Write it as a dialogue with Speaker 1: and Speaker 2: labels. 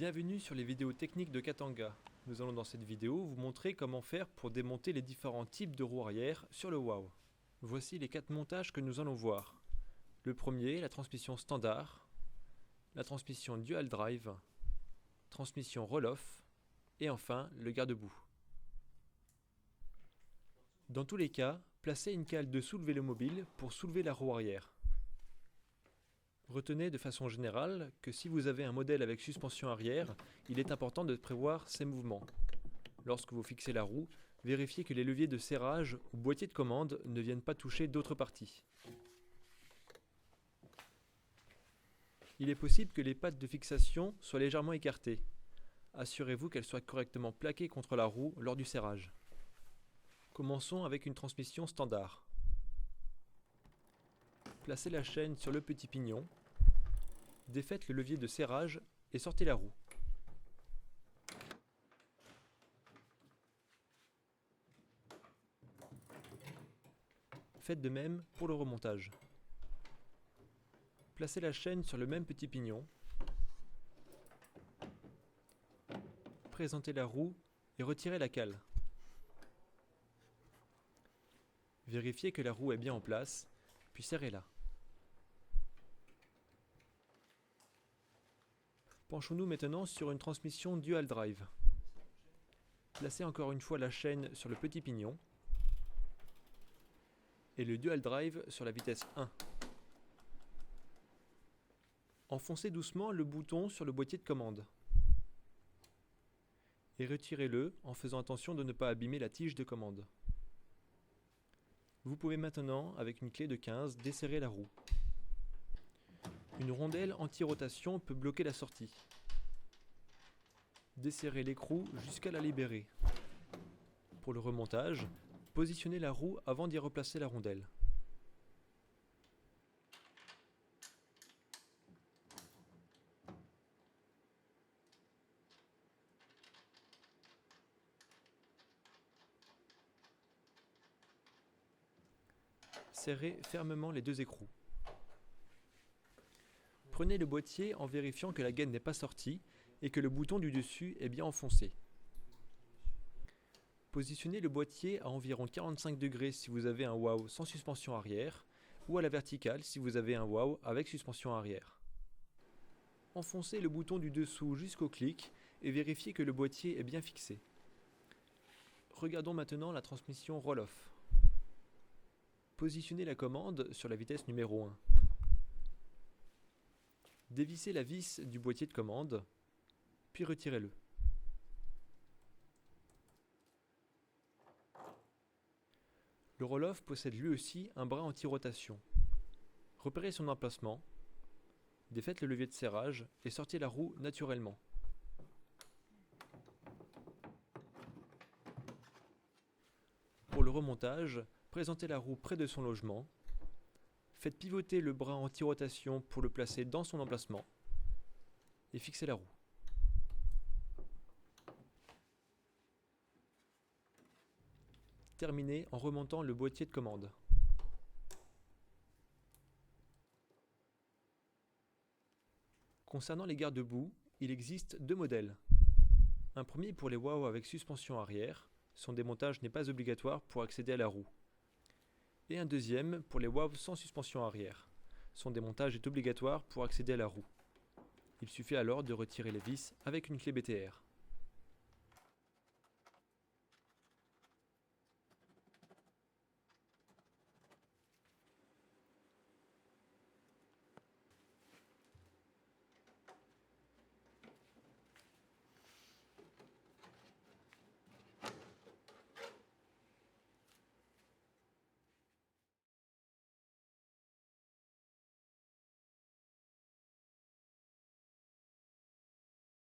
Speaker 1: Bienvenue sur les vidéos techniques de Katanga. Nous allons dans cette vidéo vous montrer comment faire pour démonter les différents types de roues arrière sur le WOW. Voici les 4 montages que nous allons voir. Le premier, la transmission standard, la transmission dual drive, transmission roll-off et enfin le garde-boue. Dans tous les cas, placez une cale dessous le vélomobile pour soulever la roue arrière. Retenez de façon générale que si vous avez un modèle avec suspension arrière, il est important de prévoir ces mouvements. Lorsque vous fixez la roue, vérifiez que les leviers de serrage ou boîtier de commande ne viennent pas toucher d'autres parties. Il est possible que les pattes de fixation soient légèrement écartées. Assurez-vous qu'elles soient correctement plaquées contre la roue lors du serrage. Commençons avec une transmission standard. Placez la chaîne sur le petit pignon, défaites le levier de serrage et sortez la roue. Faites de même pour le remontage. Placez la chaîne sur le même petit pignon, présentez la roue et retirez la cale. Vérifiez que la roue est bien en place, puis serrez-la. Penchons-nous maintenant sur une transmission dual drive. Placez encore une fois la chaîne sur le petit pignon et le dual drive sur la vitesse 1. Enfoncez doucement le bouton sur le boîtier de commande et retirez-le en faisant attention de ne pas abîmer la tige de commande. Vous pouvez maintenant, avec une clé de 15, desserrer la roue. Une rondelle anti-rotation peut bloquer la sortie. Desserrez l'écrou jusqu'à la libérer. Pour le remontage, positionnez la roue avant d'y replacer la rondelle. Serrez fermement les deux écrous. Prenez le boîtier en vérifiant que la gaine n'est pas sortie et que le bouton du dessus est bien enfoncé. Positionnez le boîtier à environ 45 degrés si vous avez un WOW sans suspension arrière ou à la verticale si vous avez un WOW avec suspension arrière. Enfoncez le bouton du dessous jusqu'au clic et vérifiez que le boîtier est bien fixé. Regardons maintenant la transmission roll-off. Positionnez la commande sur la vitesse numéro 1. Dévissez la vis du boîtier de commande, puis retirez-le. Le roll-off possède lui aussi un bras anti-rotation. Repérez son emplacement, défaites le levier de serrage et sortez la roue naturellement. Pour le remontage, présentez la roue près de son logement. Faites pivoter le bras anti-rotation pour le placer dans son emplacement et fixez la roue. Terminez en remontant le boîtier de commande. Concernant les garde-boue, il existe 2 modèles. Un premier pour les WOW avec suspension arrière, son démontage n'est pas obligatoire pour accéder à la roue. Et un deuxième pour les WOW sans suspension arrière. Son démontage est obligatoire pour accéder à la roue. Il suffit alors de retirer les vis avec une clé BTR.